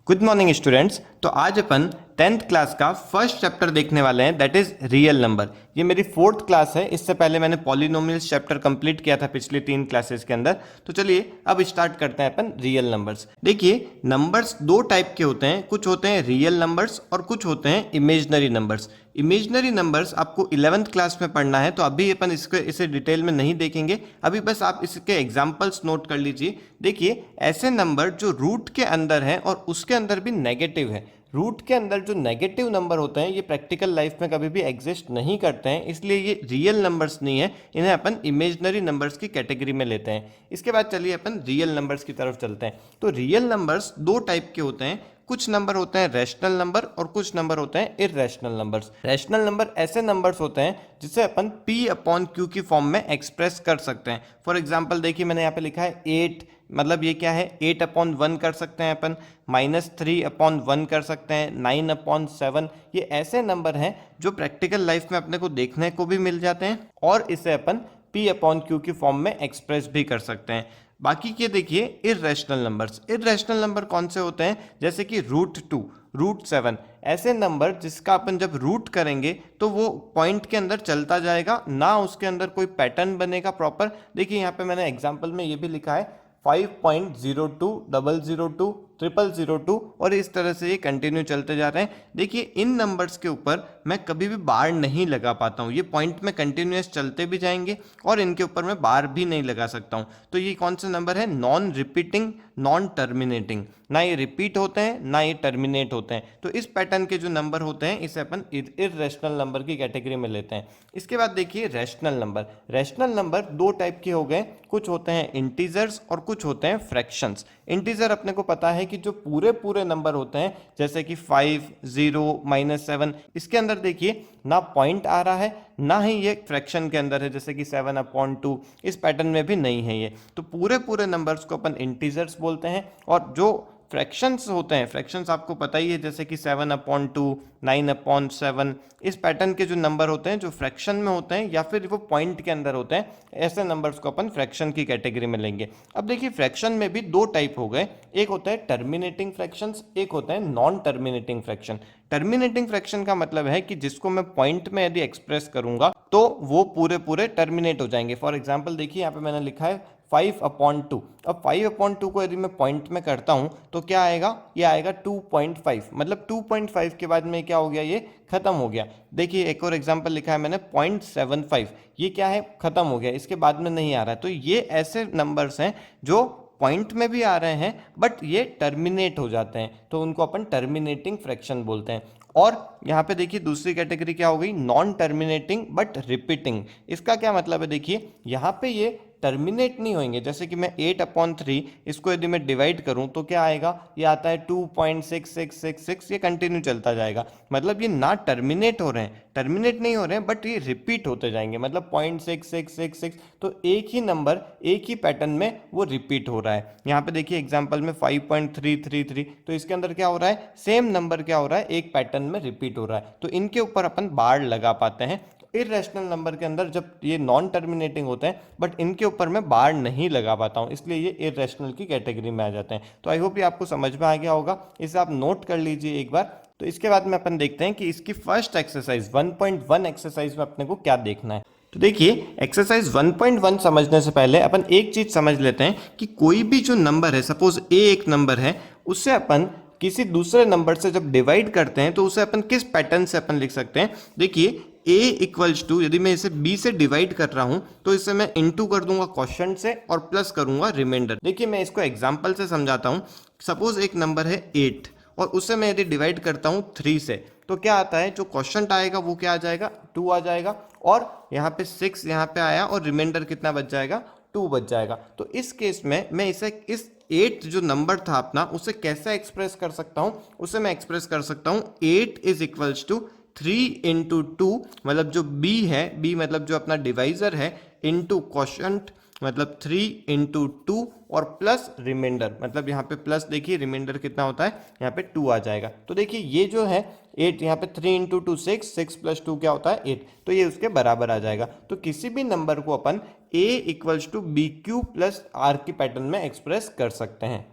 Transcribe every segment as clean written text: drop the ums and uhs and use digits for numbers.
Good morning students. तो आज अपन 10th class का फर्स्ट चैप्टर देखने वाले हैं, दैट इज रियल नंबर। ये मेरी 4th क्लास है। इससे पहले मैंने पॉलिनोमियल्स चैप्टर कंप्लीट किया था पिछली 3 क्लासेस के अंदर। तो चलिए अब स्टार्ट करते हैं अपन रियल नंबर्स। देखिए, नंबर्स दो टाइप के होते हैं, कुछ होते हैं रियल नंबर्स और कुछ होते हैं इमेजनरी नंबर्स। इमेजनरी नंबर्स आपको 11th क्लास में पढ़ना है, तो अभी अपन इसे डिटेल में नहीं देखेंगे। अभी बस आप इसके एग्जाम्पल्स नोट कर लीजिए। देखिए, ऐसे नंबर जो रूट के अंदर है और उसके अंदर भी नेगेटिव है। रूट के अंदर जो नेगेटिव नंबर होते हैं ये प्रैक्टिकल लाइफ में कभी भी एग्जिस्ट नहीं करते हैं, इसलिए ये रियल नंबर्स नहीं है। इन्हें अपन इमेजनरी नंबर्स की कैटेगरी में लेते हैं। इसके बाद चलिए अपन रियल नंबर्स की तरफ चलते हैं। तो रियल नंबर्स दो टाइप के होते हैं। कुछ नंबर होते हैं रैशनल नंबर और कुछ नंबर होते हैं इररेशनल नंबर्स। रैशनल नंबर ऐसे नंबर्स होते हैं जिसे अपन P/Q की फॉर्म में एक्सप्रेस कर सकते हैं। फॉर एग्जांपल देखिए, मैंने यहाँ पे लिखा है 8, मतलब ये क्या है, 8/1 कर सकते हैं अपन, -3/1 कर सकते हैं, 9/7। ये ऐसे नंबर हैं जो प्रैक्टिकल लाइफ में अपने को देखने को भी मिल जाते हैं और इसे अपन P/Q की फॉर्म में एक्सप्रेस भी कर सकते हैं। बाकी के देखिए इररेशनल नंबर्स। इररेशनल नंबर कौन से होते हैं, जैसे कि √2, √7, ऐसे नंबर जिसका अपन जब रूट करेंगे तो वो पॉइंट के अंदर चलता जाएगा, ना उसके अंदर कोई पैटर्न बनेगा प्रॉपर। देखिए यहाँ पे मैंने एग्जांपल में ये भी लिखा है 5.02, 002, 0002 और इस तरह से ये कंटिन्यू चलते जा रहे हैं। देखिए, इन नंबर्स के ऊपर मैं कभी भी बार नहीं लगा पाता हूँ। ये पॉइंट में कंटिन्यूस चलते भी जाएंगे और इनके ऊपर मैं बार भी नहीं लगा सकता हूँ। तो ये कौन से नंबर है, नॉन रिपीटिंग, नॉन टर्मिनेटिंग। ना ये रिपीट होते हैं ना ये टर्मिनेट होते हैं। तो इस पैटर्न के जो नंबर होते हैं इसे अपन इररेशनल नंबर की कैटेगरी में लेते हैं। इसके बाद देखिए रैशनल नंबर। रैशनल नंबर दो टाइप के हो गए, कुछ होते हैं इंटीजर्स और कुछ होते हैं फ्रैक्शंस। इंटीजर अपने को पता है कि जो पूरे पूरे नंबर होते हैं, जैसे कि 5, 0, -7, इसके अंदर देखिए ना पॉइंट आ रहा है ना ही ये फ्रैक्शन के अंदर है, जैसे कि 7/2, इस पैटर्न में भी नहीं है ये। तो पूरे पूरे नंबर्स को अपन इंटीजर्स बोलते हैं। और जो फ्रैक्शंस होते हैं, फ्रैक्शंस आपको पता ही है, जैसे कि 7/2, 9/7, इस पैटर्न के जो नंबर होते हैं जो फ्रैक्शन में होते हैं या फिर वो पॉइंट के अंदर होते हैं, ऐसे नंबर्स को अपन फ्रैक्शन की कैटेगरी में लेंगे। अब देखिए, फ्रैक्शन में भी दो टाइप हो गए, एक होता है टर्मिनेटिंग फ्रैक्शंस, एक होता है non terminating fraction. Terminating fraction का मतलब है कि जिसको मैं पॉइंट में यदि एक्सप्रेस करूंगा तो वो पूरे पूरे टर्मिनेट हो जाएंगे। फॉर एग्जाम्पल देखिए, यहाँ पे मैंने लिखा है 5/2। अब 5/2 को यदि मैं पॉइंट में करता हूं तो क्या आएगा, ये आएगा 2.5, मतलब 2.5 के बाद में क्या हो गया, ये खत्म हो गया। देखिए एक और एग्जांपल लिखा है मैंने 0.75, ये क्या है, खत्म हो गया, इसके बाद में नहीं आ रहा है। तो ये ऐसे नंबर्स हैं जो पॉइंट में भी आ रहे हैं बट ये टर्मिनेट हो जाते हैं, तो उनको अपन टर्मिनेटिंग फ्रैक्शन बोलते हैं। और यहाँ पे देखिए दूसरी कैटेगरी क्या हो गई, नॉन टर्मिनेटिंग बट रिपीटिंग। इसका क्या मतलब है, देखिए यहाँ पे ये टर्मिनेट नहीं होंगे। जैसे कि मैं 8/3 इसको यदि मैं डिवाइड करूं तो क्या आएगा, ये आता है 2.6666, ये कंटिन्यू चलता जाएगा। मतलब ये ना टर्मिनेट हो रहे हैं, टर्मिनेट नहीं हो रहे हैं, बट ये रिपीट होते जाएंगे, मतलब 0.6666। तो एक ही नंबर एक ही पैटर्न में वो रिपीट हो रहा है। यहाँ पे देखिए एग्जाम्पल में 5.333, तो इसके अंदर क्या हो रहा है, सेम नंबर क्या हो रहा है, एक पैटर्न में रिपीट हो रहा है। तो इनके ऊपर अपन बार लगा पाते हैं। इररेशनल नंबर के अंदर जब ये नॉन टर्मिनेटिंग होते हैं बट इनके ऊपर मैं बार नहीं लगा पाता हूं, इसलिए ये इररेशनल की कैटेगरी में आ जाते हैं। तो आई होप ये आपको समझ में आ गया होगा, इसे आप नोट कर लीजिए एक बार। तो इसके बाद में अपन देखते हैं कि इसकी फर्स्ट एक्सरसाइज 1.1 एक्सरसाइज में अपने को क्या देखना है। तो देखिए, एक्सरसाइज 1.1 समझने से पहले अपन एक चीज समझ लेते हैं कि कोई भी जो नंबर है, सपोज ए एक नंबर है, उससे अपन किसी दूसरे नंबर से जब डिवाइड करते हैं तो उसे अपन किस पैटर्न से अपन लिख सकते हैं। देखिए, a = यदि मैं इसे b से डिवाइड कर रहा हूं तो इसे मैं इनटू कर दूंगा क्वोशंट से और प्लस करूंगा रिमाइंडर। देखिए मैं इसको एग्जांपल से समझाता हूं। सपोज एक नंबर है 8 और उसे मैं यदि डिवाइड करता हूं 3 से, तो क्या आता है, जो क्वोशंट आएगा वो क्या आ जाएगा, 2 आ जाएगा। और यहाँ पे 6 यहाँ पे आया और रिमाइंडर कितना बच जाएगा, 2 बच जाएगा। तो इस केस में मैं इसे इस 8 जो नंबर था अपना उसे कैसे एक्सप्रेस कर सकता हूं, उसे मैं एक्सप्रेस कर सकता हूं 8 = 3 × 2, मतलब जो b है, b मतलब जो अपना डिवाइजर है, इनटू क्वोशंट मतलब 3 × 2 और प्लस रिमाइंडर, मतलब यहाँ पे प्लस देखिए रिमाइंडर कितना होता है, यहाँ पे 2 आ जाएगा। तो देखिए ये जो है 8, यहाँ पे 3 × 2 6, 6 + 2 क्या होता है 8, तो ये उसके बराबर आ जाएगा। तो किसी भी नंबर को अपन a = bq + r की पैटर्न में एक्सप्रेस कर सकते हैं।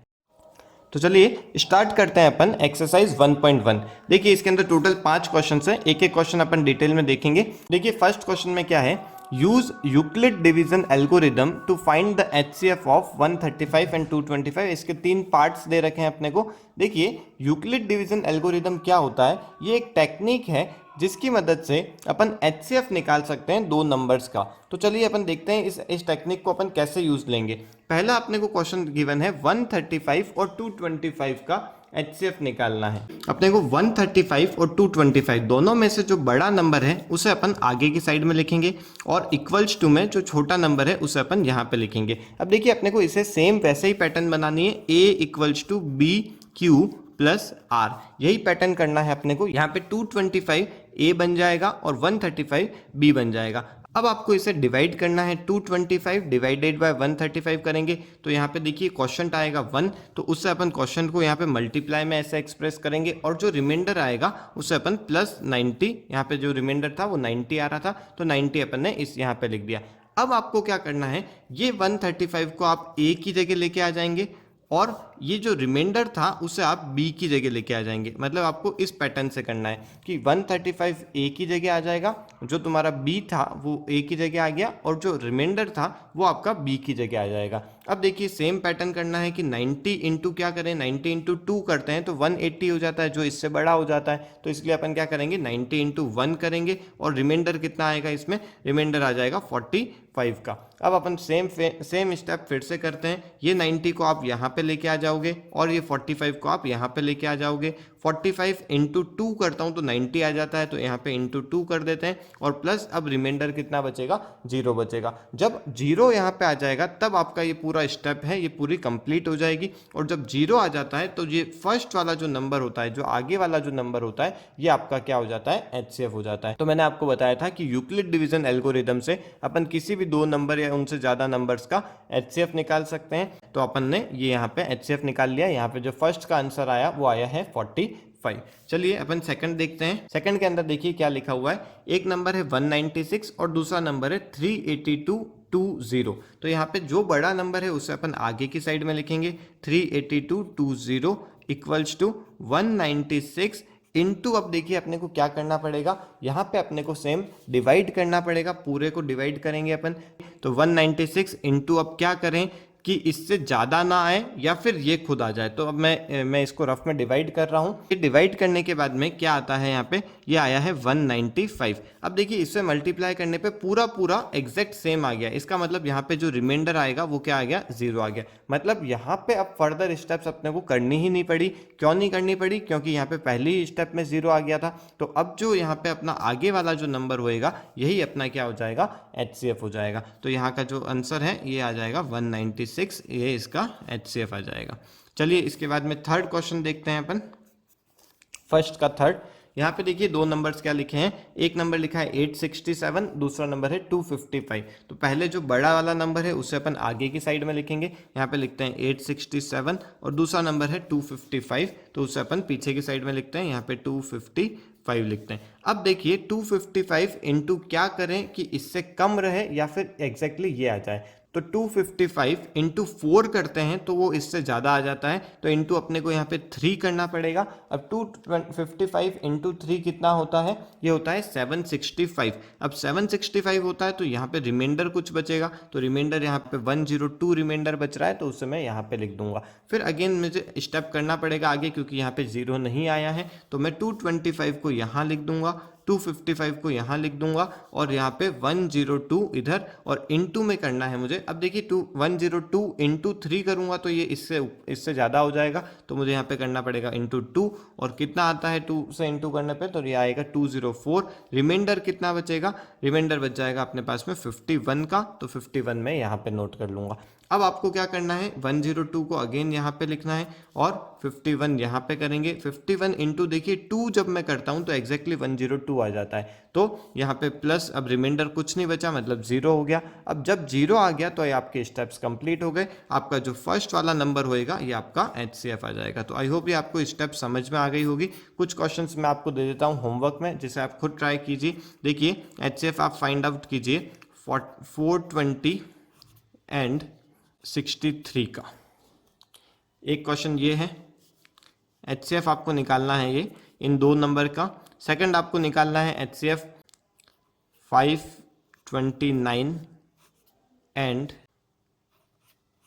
तो चलिए स्टार्ट करते हैं अपन एक्सरसाइज 1.1। देखिए इसके अंदर टोटल 5 क्वेश्चन है, एक एक क्वेश्चन अपन डिटेल में देखेंगे। देखिए फर्स्ट क्वेश्चन में क्या है, use Euclid division algorithm to find the HCF of 135 and 225। इसके 3 पार्ट्स दे रखे हैं अपने को। देखिए यूक्लिड डिवीजन एल्गोरिदम क्या होता है, ये एक टेक्निक है जिसकी मदद से अपन एचसीएफ निकाल सकते हैं दो नंबर्स का। तो चलिए अपन देखते हैं इस टेक्निक को अपन कैसे यूज लेंगे। पहला अपने को क्वेश्चन गिवन है 135 और 225 का एचसीएफ निकालना है। अपने को 135 और 225 दोनों में से जो बड़ा नंबर है उसे अपन आगे की साइड में लिखेंगे और इक्वल्स टू में जो छोटा नंबर है उसे अपन यहाँ पे लिखेंगे। अब देखिए अपने को इसे सेम वैसे ही पैटर्न बनानी है, a equals to b q plus r, यही पैटर्न करना है अपने को। यहाँ पे 225 ए बन जाएगा और 135 बी बन जाएगा। अब आपको इसे डिवाइड करना है, 225 डिवाइडेड बाय 135 करेंगे तो यहाँ पे देखिए क्वेश्चन आएगा 1, तो उससे अपन क्वेश्चन को यहाँ पे मल्टीप्लाई में ऐसे एक्सप्रेस करेंगे और जो रिमाइंडर आएगा उसे अपन प्लस 90, यहाँ पे जो रिमाइंडर था वो 90 आ रहा था तो 90 अपन ने इस यहाँ पे लिख दिया। अब आपको क्या करना है, ये 135 को आप ए की जगह लेके आ जाएंगे और ये जो रिमाइंडर था उसे आप बी की जगह लेके आ जाएंगे। मतलब आपको इस पैटर्न से करना है कि 135 ए की जगह आ जाएगा, जो तुम्हारा बी था वो ए की जगह आ गया और जो रिमाइंडर था वो आपका बी की जगह आ जाएगा। अब देखिए सेम पैटर्न करना है कि 90 इंटू क्या करें, 90 इंटू 2 करते हैं तो 180 हो जाता है, जो इससे बड़ा हो जाता है। तो इसलिए अपन क्या करेंगे, 90 इंटू 1 करेंगे और रिमाइंडर कितना आएगा, इसमें रिमाइंडर आ जाएगा 45 का। अब अपन सेम स्टेप फिर से करते हैं, ये 90 को आप यहाँ पे लेके आ जाओगे और ये 45 को आप यहाँ पे लेके आ जाओगे। 45 इंटू 2 करता हूँ तो 90 आ जाता है, तो यहाँ पे इंटू 2 कर देते हैं और प्लस अब रिमाइंडर कितना बचेगा, 0 बचेगा। जब 0 यहाँ पे आ जाएगा तब आपका ये पूरा स्टेप है ये पूरी कंप्लीट हो जाएगी। और जब 0 आ जाता है तो ये फर्स्ट वाला जो नंबर होता है, जो आगे वाला जो नंबर होता है, ये आपका क्या हो जाता है, एचसीएफ हो जाता है। तो मैंने आपको बताया था कि यूक्लिड डिवीजन एल्गोरिदम से अपन किसी भी दो नंबर या उनसे ज्यादा नंबर्स का एचसीएफ निकाल सकते हैं। तो अपन ने ये यहाँ पे एचसीएफ निकाल लिया। यहाँ पे जो फर्स्ट का आंसर आया वो आया है 45। चलिए अपन सेकंड देखते हैं। सेकंड के अंदर देखिए क्या लिखा हुआ है, एक नंबर है 196 और दूसरा नंबर है 38220। तो यहाँ पे जो बड़ा नंबर है उसे अपन आगे की साइड में लिखेंगे, 38220 इक्वल्स टू 196 इंटू, अब देखिए अपने को क्या करना पड़ेगा, यहाँ पे अपने को सेम डिवाइड करना पड़ेगा, पूरे को डिवाइड करेंगे अपन। तो 196 इंटू, अब क्या करें कि इससे ज़्यादा ना आए या फिर ये खुद आ जाए। तो अब मैं इसको रफ में डिवाइड कर रहा हूँ। ये डिवाइड करने के बाद में क्या आता है, यहाँ पे ये आया है 195। अब देखिए इससे मल्टीप्लाई करने पे पूरा पूरा एग्जैक्ट सेम आ गया। इसका मतलब यहाँ पे जो रिमाइंडर आएगा वो क्या आ गया, 0 आ गया। मतलब यहाँ पे अब फर्दर स्टेप्स अपने को करनी ही नहीं पड़ी। क्यों नहीं करनी पड़ी, क्योंकि यहाँ पे पहले ही स्टेप में 0 आ गया था। तो अब जो यहाँ पे अपना आगे वाला जो नंबर होएगा यही अपना क्या हो जाएगा, एचसीएफ हो जाएगा। तो यहाँ का जो आंसर है ये आ जाएगा 196, ये इसका एचसीएफ आ जाएगा। चलिए इसके बाद में थर्ड क्वेश्चन देखते हैं अपन, फर्स्ट का थर्ड। यहाँ पे देखिए दो नंबर्स क्या लिखे हैं, एक नंबर लिखा है 867, दूसरा नंबर है 255। तो पहले जो बड़ा वाला नंबर है उसे अपन आगे की साइड में लिखेंगे, यहाँ पे लिखते हैं 867 और दूसरा नंबर है 255, तो उसे अपन पीछे की साइड में लिखते हैं, यहाँ पे 255 लिखते हैं। अब देखिए 255 इंटू क्या करें कि इससे कम रहे या फिर एग्जैक्टली ये आ जाए। तो 255 इंटू 4 करते हैं तो वो इससे ज़्यादा आ जाता है, तो इंटू अपने को यहाँ पे 3 करना पड़ेगा। अब 255 इंटू 3 कितना होता है, ये होता है 765। अब 765 होता है तो यहाँ पे रिमाइंडर कुछ बचेगा, तो रिमाइंडर यहाँ पे 102 रिमाइंडर बच रहा है, तो उसे मैं यहाँ पे लिख दूंगा। फिर अगेन मुझे स्टेप करना पड़ेगा आगे, क्योंकि यहाँ पे 0 नहीं आया है, तो मैं 225 को यहाँ लिख दूंगा, 255 को यहाँ लिख दूंगा और यहाँ पे 102 इधर और इंटू में करना है मुझे। अब देखिए 102 इंटू 3 करूँगा तो ये इससे ज़्यादा हो जाएगा, तो मुझे यहाँ पे करना पड़ेगा इंटू 2, और कितना आता है 2 से इंटू करने पे, तो ये आएगा 204। रिमाइंडर कितना बचेगा, रिमाइंडर बच जाएगा अपने पास में 51 का, तो 51 में यहाँ पे नोट कर लूँगा। अब आपको क्या करना है, 102 को अगेन यहाँ पे लिखना है और 51 यहाँ पे करेंगे। 51 इंटू देखिए 2 जब मैं करता हूँ तो एग्जैक्टली 102 आ जाता है, तो यहाँ पे प्लस, अब रिमाइंडर कुछ नहीं बचा, मतलब 0 हो गया। अब जब 0 आ गया तो ये आपके स्टेप्स कंप्लीट हो गए। आपका जो फर्स्ट वाला नंबर होएगा ये आपका एचसीएफ आ जाएगा। तो आई होप ये आपको स्टेप समझ में आ गई होगी। कुछ क्वेश्चंस मैं आपको दे देता हूँ होमवर्क में, जिसे आप खुद ट्राई कीजिए। देखिए एचसीएफ आप फाइंड आउट कीजिए 420 एंड 63 का। एक क्वेश्चन ये है, HCF आपको निकालना है ये इन दो नंबर का। सेकंड आपको निकालना है HCF 529 एंड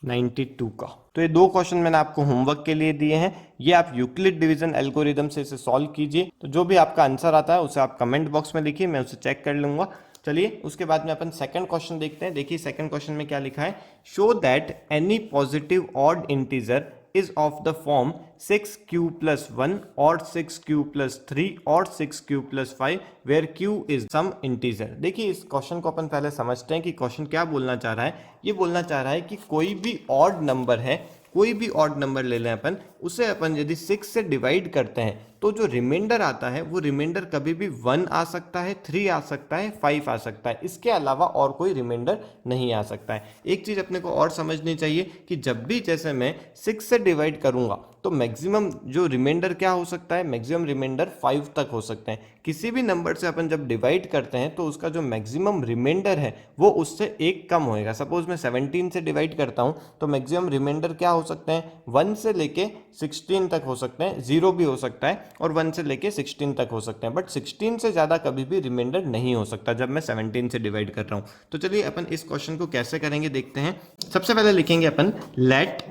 92 का। तो ये दो क्वेश्चन मैंने आपको होमवर्क के लिए दिए हैं, ये आप यूक्लिड डिवीजन एल्गोरिदम से इसे सॉल्व कीजिए। तो जो भी आपका आंसर आता है उसे आप कमेंट बॉक्स में लिखिए, मैं उसे चेक कर लूंगा। चलिए उसके बाद में अपन सेकंड क्वेश्चन देखते हैं। देखिए सेकंड क्वेश्चन में क्या लिखा है, show that any positive odd integer is of the form 6q plus 1 or 6q plus 3 or 6q plus 5 where q is some integer। देखिए इस क्वेश्चन को अपन पहले समझते हैं कि क्वेश्चन क्या बोलना चाह रहा है। ये बोलना चाह रहा है कि कोई भी ऑड नंबर है, कोई भी ऑड नंबर ले लें अपन, उसे अपन यदि 6 से डिवाइड करते हैं तो जो रिमाइंडर आता है वो रिमाइंडर कभी भी 1 आ सकता है, 3 आ सकता है, 5 आ सकता है, इसके अलावा और कोई रिमाइंडर नहीं आ सकता है। एक चीज अपने को और समझनी चाहिए कि जब भी जैसे मैं 6 से डिवाइड करूंगा तो मैक्सिमम जो रिमाइंडर क्या हो सकता है, मैक्सिमम रिमाइंडर 5 तक हो सकते हैं। किसी भी नंबर से अपन जब डिवाइड करते हैं तो उसका जो मैक्सिमम रिमाइंडर है वो उससे एक कम होएगा। सपोज मैं 17 से डिवाइड करता हूं तो मैक्सिमम रिमाइंडर क्या हो सकते हैं, 1 से लेके 16 तक हो सकते हैं, 0 भी हो सकता है और 1 से लेके 16 तक हो सकते हैं, बट 16 से ज़्यादा कभी भी रिमाइंडर नहीं हो सकता जब मैं 17 से डिवाइड कर रहा हूँ। तो चलिए अपन इस क्वेश्चन को कैसे करेंगे देखते हैं। सबसे पहले लिखेंगे अपन let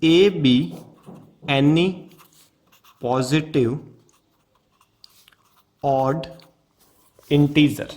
a be any positive odd integer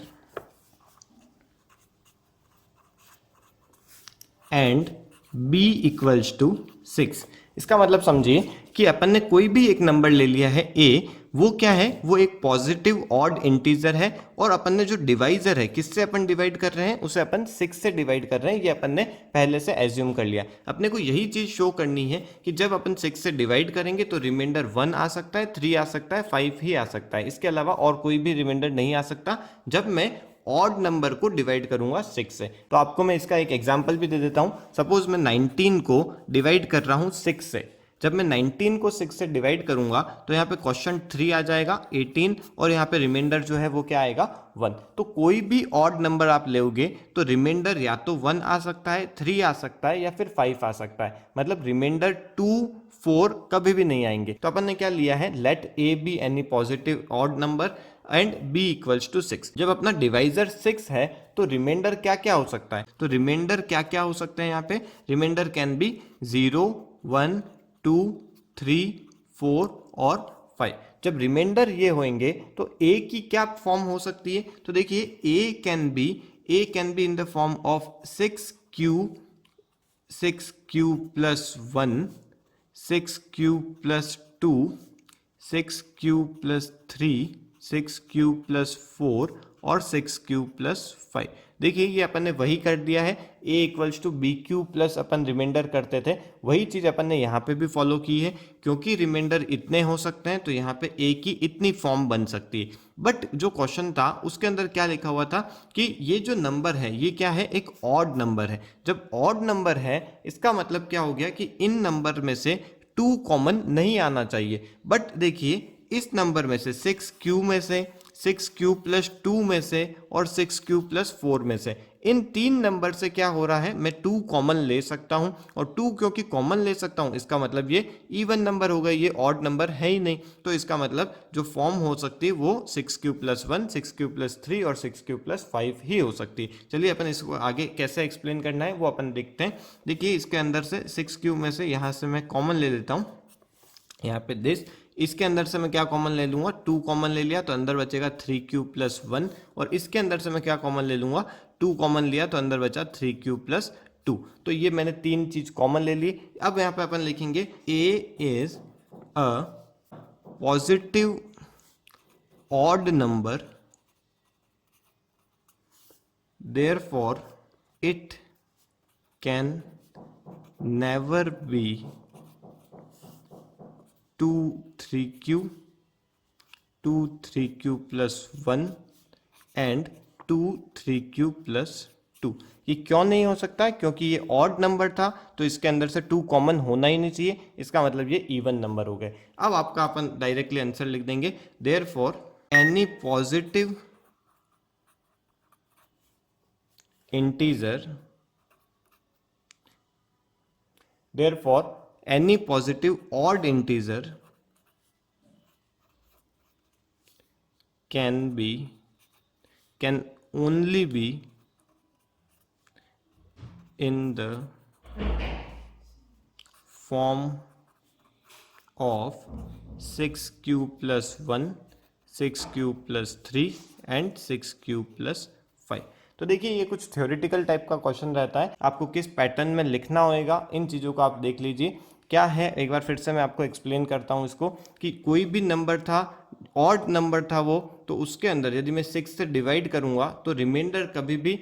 and b equals to 6। इसका मतलब समझिए कि अपन ने कोई भी एक नंबर ले लिया है a, वो क्या है, वो एक पॉजिटिव ऑड इंटीजर है और अपन ने जो डिवाइजर है किससे अपन डिवाइड कर रहे हैं, उसे अपन 6 से डिवाइड कर रहे हैं। ये अपन ने पहले से एज्यूम कर लिया। अपने को यही चीज शो करनी है कि जब अपन 6 से डिवाइड करेंगे तो रिमाइंडर 1 आ सकता है, 3 आ सकता है, 5 ही आ सकता है, इसके अलावा और कोई भी रिमाइंडर नहीं आ सकता जब मैं ऑड नंबर को डिवाइड करूंगा 6 से। तो आपको मैं इसका एक एग्जांपल भी दे देता हूं। सपोज मैं 19 को डिवाइड कर रहा हूं 6 से। जब मैं 19 को 6 से डिवाइड करूंगा तो यहाँ पे क्वेश्चन 3 आ जाएगा 18 और यहाँ पे रिमाइंडर जो है वो क्या आएगा 1। तो कोई भी ऑड नंबर आप लोगे तो रिमाइंडर या तो 1 आ सकता है, 3 आ सकता है या फिर 5 आ सकता है, मतलब रिमाइंडर 2 4 कभी भी नहीं आएंगे। तो अपन ने क्या लिया है, let a be any positive odd number and b equals to 6। जब अपना डिवाइजर 6 है तो रिमाइंडर क्या क्या हो सकता है, तो रिमाइंडर क्या क्या हो सकते हैं यहाँ पे, रिमाइंडर कैन बी 0 1 2 3 4 और 5। जब रिमाइंडर ये होंगे तो a की क्या फॉर्म हो सकती है, तो देखिए a can be in the form of 6q plus 1, 6q plus 2, 6q plus 3, 6q plus 4 और 6q प्लस 5। देखिए ये अपन ने वही कर दिया है, a equals to b q plus अपन रिमाइंडर करते थे, वही चीज अपन ने यहाँ पे भी फॉलो की है। क्योंकि रिमाइंडर इतने हो सकते हैं तो यहाँ पे a की इतनी फॉर्म बन सकती है। बट जो क्वेश्चन था उसके अंदर क्या लिखा हुआ था कि ये जो नंबर है ये क्या है, एक ऑड नंबर है। जब ऑड नंबर है इसका मतलब क्या हो गया कि इन नंबर में से 2 कॉमन नहीं आना चाहिए। बट देखिए इस नंबर में से 6q में से, 6q प्लस 2 में से और 6q प्लस 4 में से, इन 3 नंबर से क्या हो रहा है, मैं 2 कॉमन ले सकता हूं। और 2 क्योंकि कॉमन ले सकता हूं इसका मतलब ये इवन नंबर हो गए, ये ऑड नंबर है ही नहीं। तो इसका मतलब जो फॉर्म हो सकती है वो 6q प्लस 1, 6q प्लस 3 और 6q प्लस 5 ही हो सकती है। चलिए अपन इसको आगे कैसे एक्सप्लेन करना है वो अपन देखते हैं। देखिए इसके अंदर से 6q में से यहाँ से मैं कॉमन ले लेता हूँ, यहाँ पे दिस, इसके अंदर से मैं क्या कॉमन ले लूंगा, 2 कॉमन ले लिया तो अंदर बचेगा 3q प्लस 1, और इसके अंदर से मैं क्या कॉमन ले लूंगा, 2 कॉमन लिया तो अंदर बचा 3q प्लस 2। तो ये मैंने 3 चीज कॉमन ले ली। अब यहाँ पे अपन लिखेंगे a is a positive odd number, therefore it can never be 2 3q, 2 3q plus 1 and 2 3q plus 2। ये क्यों नहीं हो सकता है, क्योंकि ये ऑड नंबर था तो इसके अंदर से 2 कॉमन होना ही नहीं चाहिए, इसका मतलब ये इवन नंबर हो गए। अब आपका अपन डायरेक्टली आंसर लिख देंगे, therefore any positive integer, therefore any positive odd integer can only be in the form of 6 cube plus 1, 6 cube plus 3 and 6 cube plus 5। तो देखिए ये कुछ थ्योरेटिकल टाइप का क्वेश्चन रहता है, आपको किस पैटर्न में लिखना होएगा इन चीज़ों को आप देख लीजिए। क्या है एक बार फिर से मैं आपको एक्सप्लेन करता हूँ इसको, कि कोई भी नंबर था, ऑड नंबर था वो, तो उसके अंदर यदि मैं 6 से डिवाइड करूंगा तो रिमाइंडर कभी भी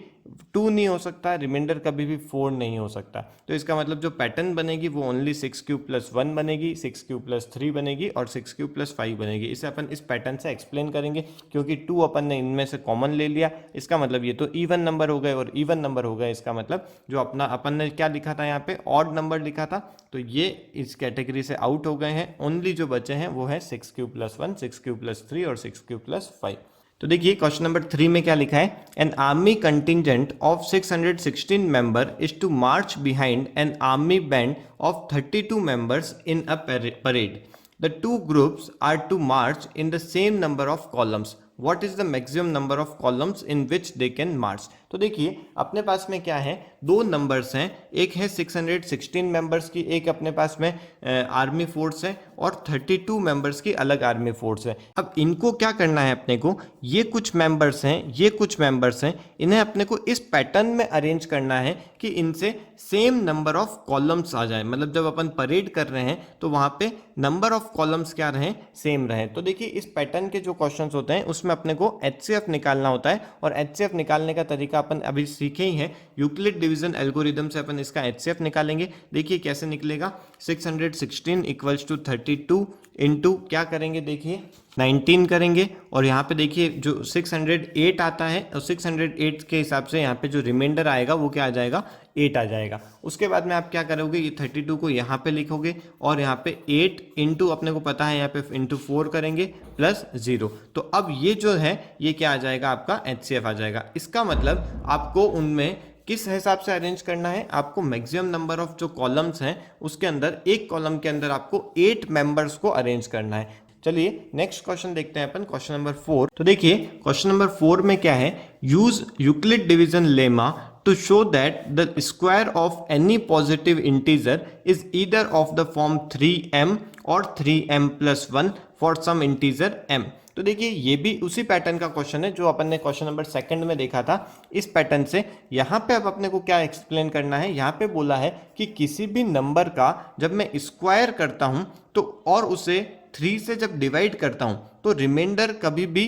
2 नहीं हो सकता, रिमाइंडर कभी भी 4 नहीं हो सकता। तो इसका मतलब जो पैटर्न बनेगी वो ओनली 6 क्यूब प्लस 1 बनेगी, 6 क्यूब प्लस 3 बनेगी और 6 क्यूब प्लस 5 बनेगी। इसे अपन इस पैटर्न से एक्सप्लेन करेंगे, क्योंकि 2 अपन ने इनमें से कॉमन ले लिया, इसका मतलब ये तो इवन नंबर हो गए, और इवन नंबर हो गए इसका मतलब जो अपना अपन ने क्या लिखा था यहाँ पे, ऑड नंबर लिखा था, तो ये इस कैटेगरी से आउट हो गए हैं। ओनली जो बचे हैं वो है 6 क्यूब प्लस 1, 6 क्यूब प्लस 3 और 6 क्यूब प्लस 5। तो देखिए क्वेश्चन नंबर 3 में क्या लिखा है, an army contingent of 616 member is to march behind an army band of 32 members in a parade. The two groups are to march in the same number of columns. What is the maximum number of columns in which they can march. तो देखिए अपने पास में क्या है, दो numbers हैं, एक है 616 मेंबर्स की, एक अपने पास में आर्मी फोर्स है, और 32 मेंबर्स की अलग आर्मी फोर्स है। अब इनको क्या करना है अपने को, ये कुछ मेंबर्स हैं, ये कुछ मेंबर्स हैं, इन्हें अपने को इस पैटर्न में अरेंज करना है कि इनसे सेम नंबर ऑफ कॉलम्स आ जाए। मतलब जब अपन परेड कर रहे हैं तो वहां पे नंबर ऑफ कॉलम्स क्या रहें, सेम रहें। तो देखिए इस पैटर्न के जो क्वेश्चंस होते हैं उसमें अपने को HCF निकालना होता है, और HCF निकालने का तरीका अपन अभी सीखे ही है, यूक्लिड डिवीजन एल्गोरिदम से अपन इसका HCF निकालेंगे। देखिए कैसे निकलेगा, 616 इक्वल्स टू 32 इंटू क्या करेंगे, देखिए 19 करेंगे, और यहाँ पे देखिए जो 608 आता है, और 608 के हिसाब से यहाँ पे जो रिमाइंडर आएगा वो क्या आ जाएगा, 8 आ जाएगा। उसके बाद में आप क्या करोगे, ये 32 को यहाँ पे लिखोगे, और यहाँ पे 8 इंटू अपने को पता है यहाँ पे इंटू 4 करेंगे प्लस 0। तो अब ये जो है ये क्या आ जाएगा, आपका HCF आ जाएगा। इसका मतलब आपको उनमें किस हिसाब से अरेंज करना है, आपको मैक्सिमम नंबर ऑफ जो कॉलम्स हैं उसके अंदर एक कॉलम के अंदर आपको 8 मेंबर्स को अरेंज करना है। चलिए नेक्स्ट क्वेश्चन देखते हैं अपन, क्वेश्चन नंबर 4। तो देखिए क्वेश्चन नंबर 4 में क्या है, use Euclid division lemma to show that the square of any positive integer is either of the form 3m or 3m plus 1 for some integer m। तो देखिए ये भी उसी पैटर्न का क्वेश्चन है जो अपन ने क्वेश्चन नंबर 2 में देखा था। इस पैटर्न से यहाँ पे अब अपने को क्या एक्सप्लेन करना है, यहाँ पे बोला है कि किसी भी नंबर का जब मैं स्क्वायर करता हूँ तो और उसे 3 से जब डिवाइड करता हूँ तो रिमाइंडर कभी भी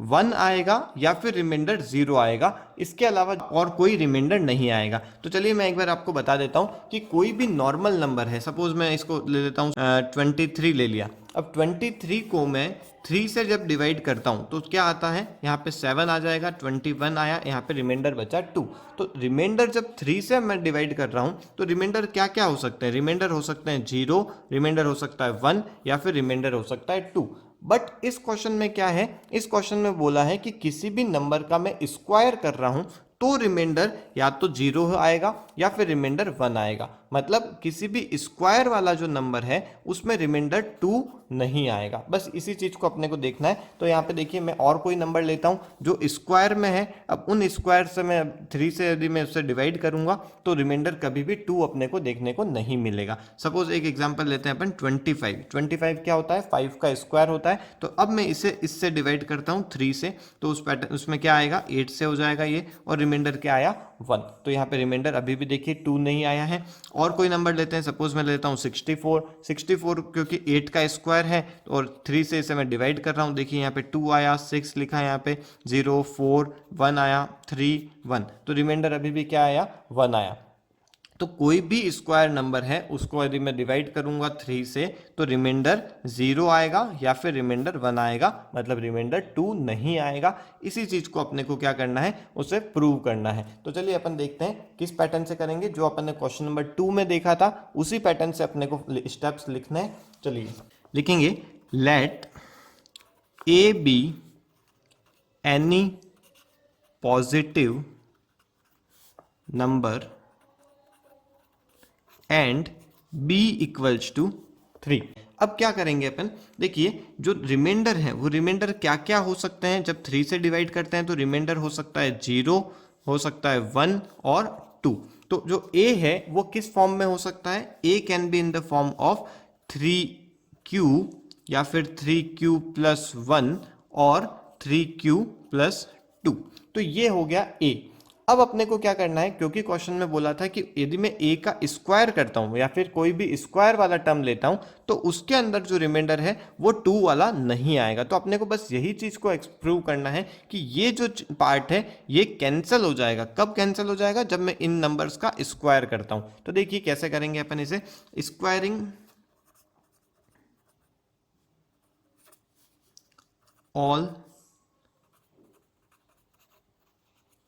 1 आएगा या फिर रिमाइंडर 0 आएगा, इसके अलावा और कोई रिमाइंडर नहीं आएगा। तो चलिए मैं एक बार आपको बता देता हूँ कि कोई भी नॉर्मल नंबर है, सपोज मैं इसको ले लेता हूँ 23 ले लिया। अब 23 को मैं 3 से जब डिवाइड करता हूँ तो क्या आता है, यहाँ पे 7 आ जाएगा, 21 आया, यहाँ पे रिमाइंडर बचा 2। तो रिमाइंडर जब 3 से मैं डिवाइड कर रहा हूँ तो रिमाइंडर क्या क्या हो सकते हैं, रिमाइंडर हो सकते हैं 0, रिमाइंडर हो सकता है 1, या फिर रिमाइंडर हो सकता है 2। बट इस क्वेश्चन में क्या है, इस क्वेश्चन में बोला है कि किसी भी नंबर का मैं स्क्वायर कर रहा हूं तो रिमाइंडर या तो 0 आएगा या फिर रिमाइंडर 1 आएगा। मतलब किसी भी स्क्वायर वाला जो नंबर है उसमें रिमाइंडर 2 नहीं आएगा। बस इसी चीज को अपने को देखना है। तो यहाँ पे देखिए मैं और कोई नंबर लेता हूँ जो स्क्वायर में है। अब उन स्क्वायर से मैं 3 से यदि मैं उससे डिवाइड करूंगा तो रिमाइंडर कभी भी 2 अपने को देखने को नहीं मिलेगा। सपोज एक एग्जांपल लेते हैं अपन 25 क्या होता है, 5 का स्क्वायर होता है। तो अब मैं इसे इससे डिवाइड करता हूँ 3 से, तो उस पैटर्न उसमें क्या आएगा, 8 से हो जाएगा ये, और रिमाइंडर क्या आया 1। तो यहाँ पे रिमाइंडर अभी भी देखिए 2 नहीं आया है। और कोई नंबर लेते हैं, सपोज मैं लेता हूँ 64 क्योंकि 8 का स्क्वायर है और 3 से इसे मैं डिवाइड कर रहा हूँ। देखिए यहाँ पे 2 आया, 6 लिखा है, यहाँ पे 0, 4, 1 आया, 3, 1। तो रिमाइंडर अभी भी क्या आया, 1 आया। तो कोई भी स्क्वायर नंबर है उसको यदि मैं डिवाइड करूंगा 3 से तो रिमाइंडर 0 आएगा या फिर रिमाइंडर 1 आएगा, मतलब रिमाइंडर 2 नहीं आएगा। इसी चीज को अपने को क्या करना है, उसे प्रूव करना है। तो चलिए अपन देखते हैं किस पैटर्न से करेंगे। जो अपन ने क्वेश्चन नंबर 2 में देखा था उसी पैटर्न से अपने को स्टेप्स लिखने हैं। चलिए लिखेंगे, let a be any positive number and b equals to 3। अब क्या करेंगे अपन, देखिए जो रिमाइंडर है वो रिमाइंडर क्या क्या हो सकते हैं जब 3 से डिवाइड करते हैं, तो रिमाइंडर हो सकता है 0, हो सकता है 1 और 2। तो जो a है वो किस फॉर्म में हो सकता है, a can be in the form of 3q या फिर 3q प्लस 1 और 3q प्लस 2। तो ये हो गया a। अब अपने को क्या करना है, क्योंकि क्वेश्चन में बोला था कि यदि मैं a का स्क्वायर करता हूं या फिर कोई भी स्क्वायर वाला टर्म लेता हूं तो उसके अंदर जो रिमाइंडर है वो 2 वाला नहीं आएगा। तो अपने को बस यही चीज को प्रूव करना है कि ये जो पार्ट है ये कैंसिल हो जाएगा। कब कैंसिल हो जाएगा, जब मैं इन नंबर्स का स्क्वायर करता हूं। तो देखिए कैसे करेंगे अपन इसे, स्क्वायरिंग ऑल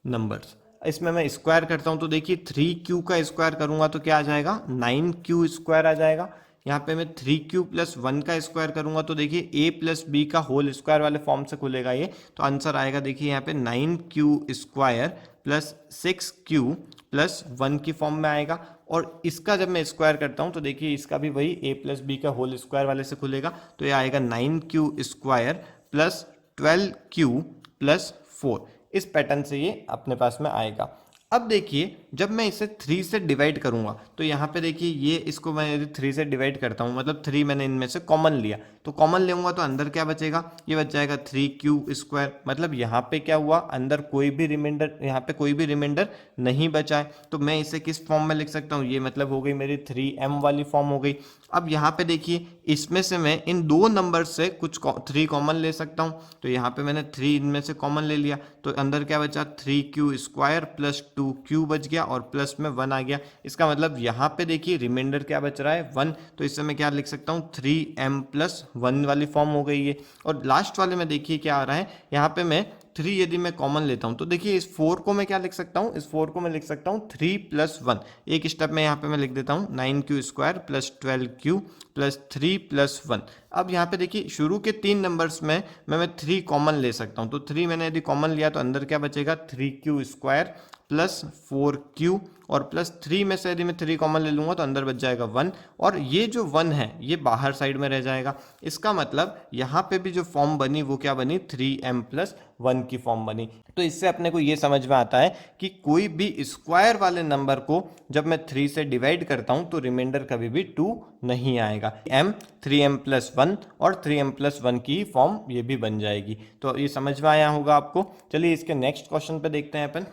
नंबर्स। इसमें मैं स्क्वायर करता हूं तो देखिए 3q का स्क्वायर करूंगा तो क्या आ जाएगा, 9q स्क्वायर आ जाएगा। यहाँ पे मैं 3q प्लस 1 का स्क्वायर करूंगा तो देखिए a प्लस बी का होल स्क्वायर वाले फॉर्म से खुलेगा ये, तो आंसर आएगा देखिए यहाँ पे 9q square plus 6q plus 1 की फॉर्म में आएगा। और इसका जब मैं स्क्वायर करता हूँ तो देखिए इसका भी वही a प्लस बी का होल स्क्वायर वाले से खुलेगा, तो ये आएगा 9q square plus 12q plus 4। इस पैटर्न से ये अपने पास में आएगा। अब देखिए जब मैं इसे 3 से डिवाइड करूंगा तो यहाँ पे देखिए ये इसको मैं यदि 3 से डिवाइड करता हूँ, मतलब 3 मैंने इनमें से कॉमन लिया, तो कॉमन लेऊंगा तो अंदर क्या बचेगा, ये बच जाएगा 3q स्क्वायर। मतलब यहाँ पे क्या हुआ, अंदर कोई भी रिमाइंडर, यहाँ पे कोई भी रिमाइंडर नहीं बचा है। तो मैं इसे किस फॉर्म में लिख सकता हूँ, ये मतलब हो गई मेरी 3m वाली फॉर्म हो गई। अब यहाँ पे देखिए इसमें से मैं इन दो नंबर से कुछ 3 कॉमन ले सकता हूँ, तो यहाँ पे मैंने 3 इनमें से कॉमन ले लिया, तो अंदर क्या बचा, 3q स्क्वायर प्लस 2q बच गया और प्लस में 1 आ गया। इसका मतलब यहाँ पे देखिए रिमाइंडर क्या बच रहा है, 1। तो इससे मैं क्या लिख सकता हूँ, 3m प्लस 1 वाली फॉर्म हो गई है। और लास्ट वाले में देखिए क्या आ रहा है, यहाँ पे मैं 3 यदि मैं कॉमन लेता हूं तो देखिए इस 4 को मैं क्या लिख सकता हूं, इस 4 को मैं लिख सकता हूं 3 प्लस 1। एक स्टेप में यहाँ पे मैं लिख देता हूं 9q square plus 12q plus 3 plus 1। अब यहाँ पे देखिए शुरू के 3 नंबर्स में मैं 3 कॉमन ले सकता हूं, तो 3 मैंने यदि कॉमन लिया तो अंदर क्या बचेगा, 3q स्क्वायर प्लस 4q और प्लस 3 में से यदि मैं 3 कॉमन ले लूंगा तो अंदर बच जाएगा 1, और ये जो 1 है ये बाहर साइड में रह जाएगा। इसका मतलब यहाँ पे भी जो फॉर्म बनी वो क्या बनी, 3m प्लस 1 की फॉर्म बनी। तो इससे अपने को ये समझ में आता है कि कोई भी स्क्वायर वाले नंबर को जब मैं 3 से डिवाइड करता हूं तो रिमाइंडर कभी भी 2 नहीं आएगा। m 3m प्लस 1 और 3m प्लस 1 की फॉर्म ये भी बन जाएगी। तो ये समझ में आया होगा आपको। चलिए इसके नेक्स्ट क्वेश्चन पे देखते हैं अपन।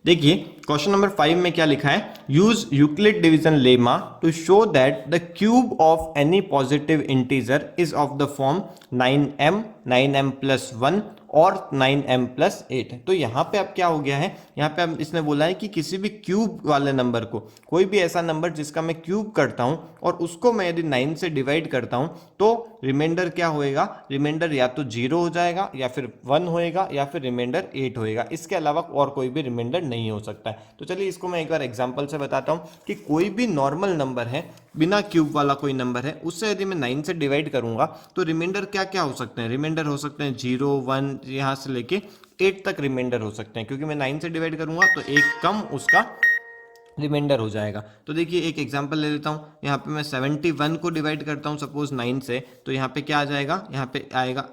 देखिए क्वेश्चन नंबर 5 में क्या लिखा है, use Euclid division lemma to show that the cube of any positive integer is of the form 9m plus 1 और 9m प्लस 8। तो यहाँ पे अब क्या हो गया है, यहाँ पे अब इसने बोला है कि किसी भी क्यूब वाले नंबर को, कोई भी ऐसा नंबर जिसका मैं क्यूब करता हूँ और उसको मैं यदि 9 से डिवाइड करता हूँ तो रिमाइंडर क्या होएगा, रिमाइंडर या तो 0 हो जाएगा या फिर 1 होएगा या फिर रिमाइंडर 8 होएगा। इसके अलावा और कोई भी रिमाइंडर नहीं हो सकता है। तो चलिए इसको मैं एक बार एग्जाम्पल से बताता हूँ कि कोई भी नॉर्मल नंबर है, बिना क्यूब वाला कोई नंबर है, उससे यदि मैं 9 से डिवाइड करूंगा तो रिमाइंडर क्या क्या हो सकते हैं, रिमाइंडर हो सकते हैं 0, 1, यहाँ से लेके 8 तक रिमाइंडर हो सकते हैं, क्योंकि मैं 9 से डिवाइड करूंगा तो एक कम उसका रिमाइंडर हो जाएगा। तो देखिए एक एग्जांपल ले लेता हूँ, यहाँ पे मैं 71 को डिवाइड करता हूँ सपोज 9 से, तो यहाँ पे क्या आ जाएगा, यहाँ पे आएगा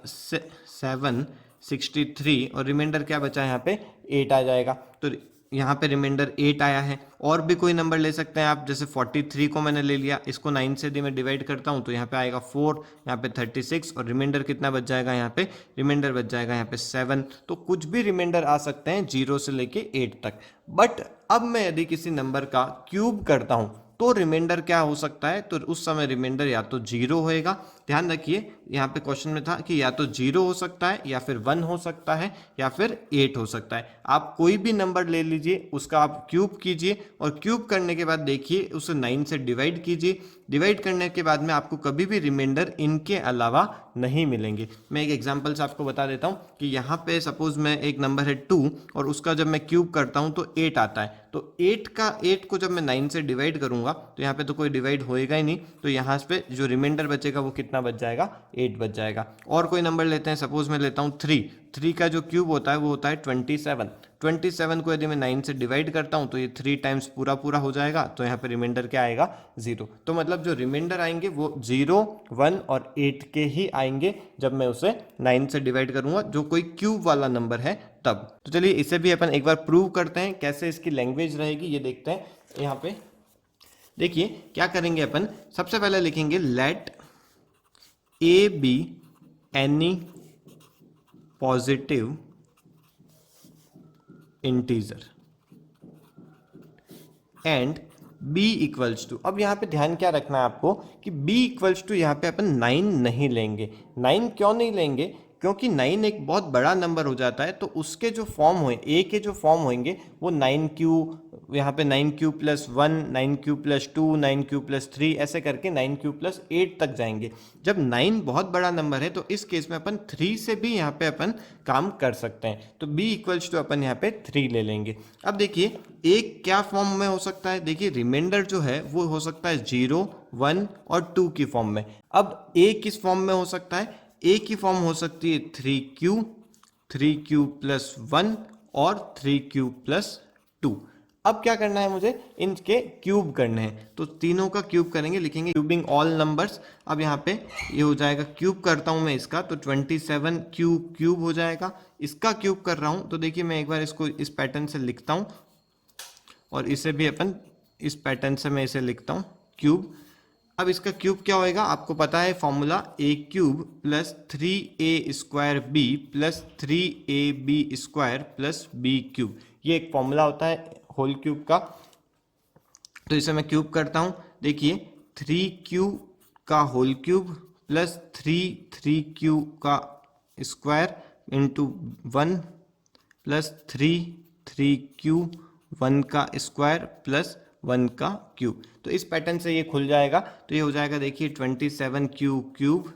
763 और रिमाइंडर क्या बचा है, यहाँ पे 8 आ जाएगा। तो यहाँ पे रिमाइंडर 8 आया है। और भी कोई नंबर ले सकते हैं आप, जैसे 43 को मैंने ले लिया, इसको 9 से यदि मैं डिवाइड करता हूँ तो यहाँ पे आएगा 4, यहाँ पे 36 और रिमाइंडर कितना बच जाएगा, यहाँ पे रिमाइंडर बच जाएगा यहाँ पे 7। तो कुछ भी रिमाइंडर आ सकते हैं 0 से लेके 8 तक। बट अब मैं यदि किसी नंबर का क्यूब करता हूँ तो रिमाइंडर क्या हो सकता है, तो उस समय रिमाइंडर या तो 0 होएगा, ध्यान रखिए यहाँ पे क्वेश्चन में था कि या तो 0 हो सकता है या फिर 1 हो सकता है या फिर 8 हो सकता है। आप कोई भी नंबर ले लीजिए, उसका आप क्यूब कीजिए और क्यूब करने के बाद देखिए उसे 9 से डिवाइड कीजिए। डिवाइड करने के बाद में आपको कभी भी रिमाइंडर इनके अलावा नहीं मिलेंगे। मैं एक एग्जांपल से आपको बता देता हूँ कि यहाँ पे सपोज मैं एक नंबर है 2 और उसका जब मैं क्यूब करता हूँ तो 8 आता है। तो 8 को जब मैं 9 से डिवाइड करूंगा तो यहाँ पे तो कोई डिवाइड होएगा ही नहीं, तो यहाँ पे जो रिमाइंडर बचेगा वो कितना कितना बच जाएगा, 8 बच जाएगा। और कोई नंबर लेते हैं, सपोज मैं लेता हूँ 3, 3 का जो क्यूब होता है वो होता है 27। 27 को यदि मैं 9 से डिवाइड करता हूँ तो ये 3 टाइम्स पूरा पूरा हो जाएगा, तो यहाँ पे रिमाइंडर क्या आएगा, 0। तो मतलब जो रिमाइंडर आएंगे वो 0, 1 और 8 के ही आएंगे जब मैं उसे 9 से डिवाइड करूंगा, जो कोई क्यूब वाला नंबर है तब। तो चलिए इसे भी अपन एक बार प्रूव करते हैं, कैसे इसकी लैंग्वेज रहेगी ये देखते हैं। यहाँ पे देखिए क्या करेंगे अपन, सबसे पहले लिखेंगे let a be any positive integer and b equals to, अब यहाँ पे ध्यान क्या रखना है आपको कि b इक्वल्स टू यहाँ पे अपन 9 नहीं लेंगे। 9 क्यों नहीं लेंगे, क्योंकि 9 एक बहुत बड़ा नंबर हो जाता है, तो उसके जो फॉर्म हुए a के जो फॉर्म होंगे वो 9q, यहाँ पे 9q plus 1, 9q plus 2, 9q plus 3 ऐसे करके 9q प्लस 8 तक जाएंगे। जब 9 बहुत बड़ा नंबर है तो इस केस में अपन 3 से भी यहाँ पे अपन काम कर सकते हैं, तो b इक्वल्स टू अपन यहाँ पे 3 ले लेंगे। अब देखिए एक क्या फॉर्म में हो सकता है, देखिए रिमाइंडर जो है वो हो सकता है 0, 1 और 2 की फॉर्म में। अब a किस फॉर्म में हो सकता है, a की फॉर्म हो सकती है 3q, 3q प्लस 1 और 3q प्लस 2। अब क्या करना है मुझे, इनके क्यूब करने हैं, तो तीनों का क्यूब करेंगे, लिखेंगे क्यूबिंग ऑल नंबर्स। अब यहाँ पे ये हो जाएगा, क्यूब करता हूँ मैं इसका तो 27 क्यूब हो जाएगा। इसका क्यूब कर रहा हूँ तो देखिए मैं एक बार इसको इस पैटर्न से लिखता हूँ और इसे भी अपन इस पैटर्न से मैं इसे लिखता हूँ क्यूब। अब इसका क्यूब क्या होएगा, आपको पता है formula, a cube plus 3a square b plus 3ab square plus b cube, ये एक फॉर्मूला होता है होल क्यूब का। तो इसे मैं क्यूब करता हूँ, देखिए 3q का होल क्यूब प्लस 3q का स्क्वायर इंटू 1 प्लस 3q 1 का स्क्वायर प्लस 1 का क्यूब। तो इस पैटर्न से ये खुल जाएगा, तो ये हो जाएगा देखिए 27q क्यूब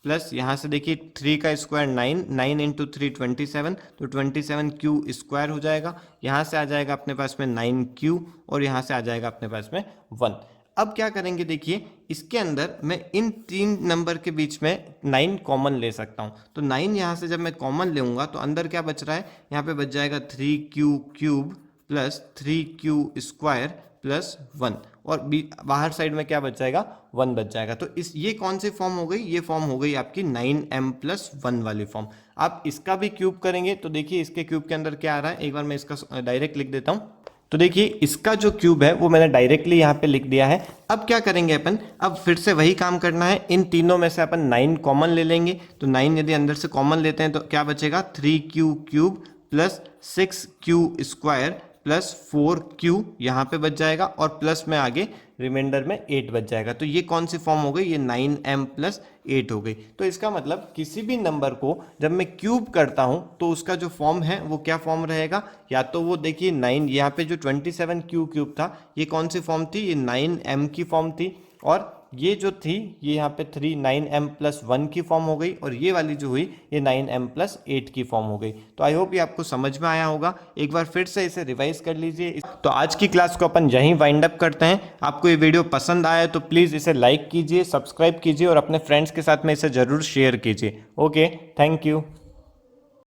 प्लस यहाँ से देखिए 3 का स्क्वायर 9, 9 इंटू 3 27, तो 27q स्क्वायर हो जाएगा। यहाँ से आ जाएगा अपने पास में 9q और यहाँ से आ जाएगा अपने पास में 1। अब क्या करेंगे, देखिए इसके अंदर मैं इन तीन नंबर के बीच में 9 कॉमन ले सकता हूँ, तो 9 यहाँ से जब मैं कॉमन लूँगा तो अंदर क्या बच रहा है, यहाँ पे बच जाएगा 3q cube plus 3q square plus 1 और बाहर साइड में क्या बच जाएगा, 1 बच जाएगा। तो ये कौन सी फॉर्म हो गई, ये फॉर्म हो गई आपकी 9m प्लस 1 वाली फॉर्म। आप इसका भी क्यूब करेंगे तो देखिए इसके क्यूब के अंदर क्या आ रहा है, एक बार मैं इसका डायरेक्ट लिख देता हूँ। तो देखिए इसका जो क्यूब है वो मैंने डायरेक्टली यहाँ पे लिख दिया है। अब क्या करेंगे अपन, अब फिर से वही काम करना है, इन तीनों में से अपन 9 कॉमन ले लेंगे। तो 9 यदि अंदर से कॉमन लेते हैं तो क्या बचेगा, 3q cube plus 6q square plus 4q यहाँ पे बच जाएगा और प्लस में आगे रिमाइंडर में 8 बच जाएगा। तो ये कौन सी फॉर्म हो गई, ये 9m प्लस 8 हो गई। तो इसका मतलब किसी भी नंबर को जब मैं क्यूब करता हूँ तो उसका जो फॉर्म है वो क्या फॉर्म रहेगा, या तो वो देखिए 9, यहाँ पे जो 27q क्यूब था ये कौन सी फॉर्म थी, ये 9m की फॉर्म थी, और ये जो थी ये यहाँ पे 9m प्लस 1 की फॉर्म हो गई, और ये वाली जो हुई ये 9m प्लस 8 की फॉर्म हो गई। तो आई होप ये आपको समझ में आया होगा, एक बार फिर से इसे रिवाइज कर लीजिए। तो आज की क्लास को अपन यहीं वाइंड अप करते हैं। आपको ये वीडियो पसंद आया तो प्लीज़ इसे लाइक कीजिए, सब्सक्राइब कीजिए और अपने फ्रेंड्स के साथ में इसे ज़रूर शेयर कीजिए। Okay, thank you.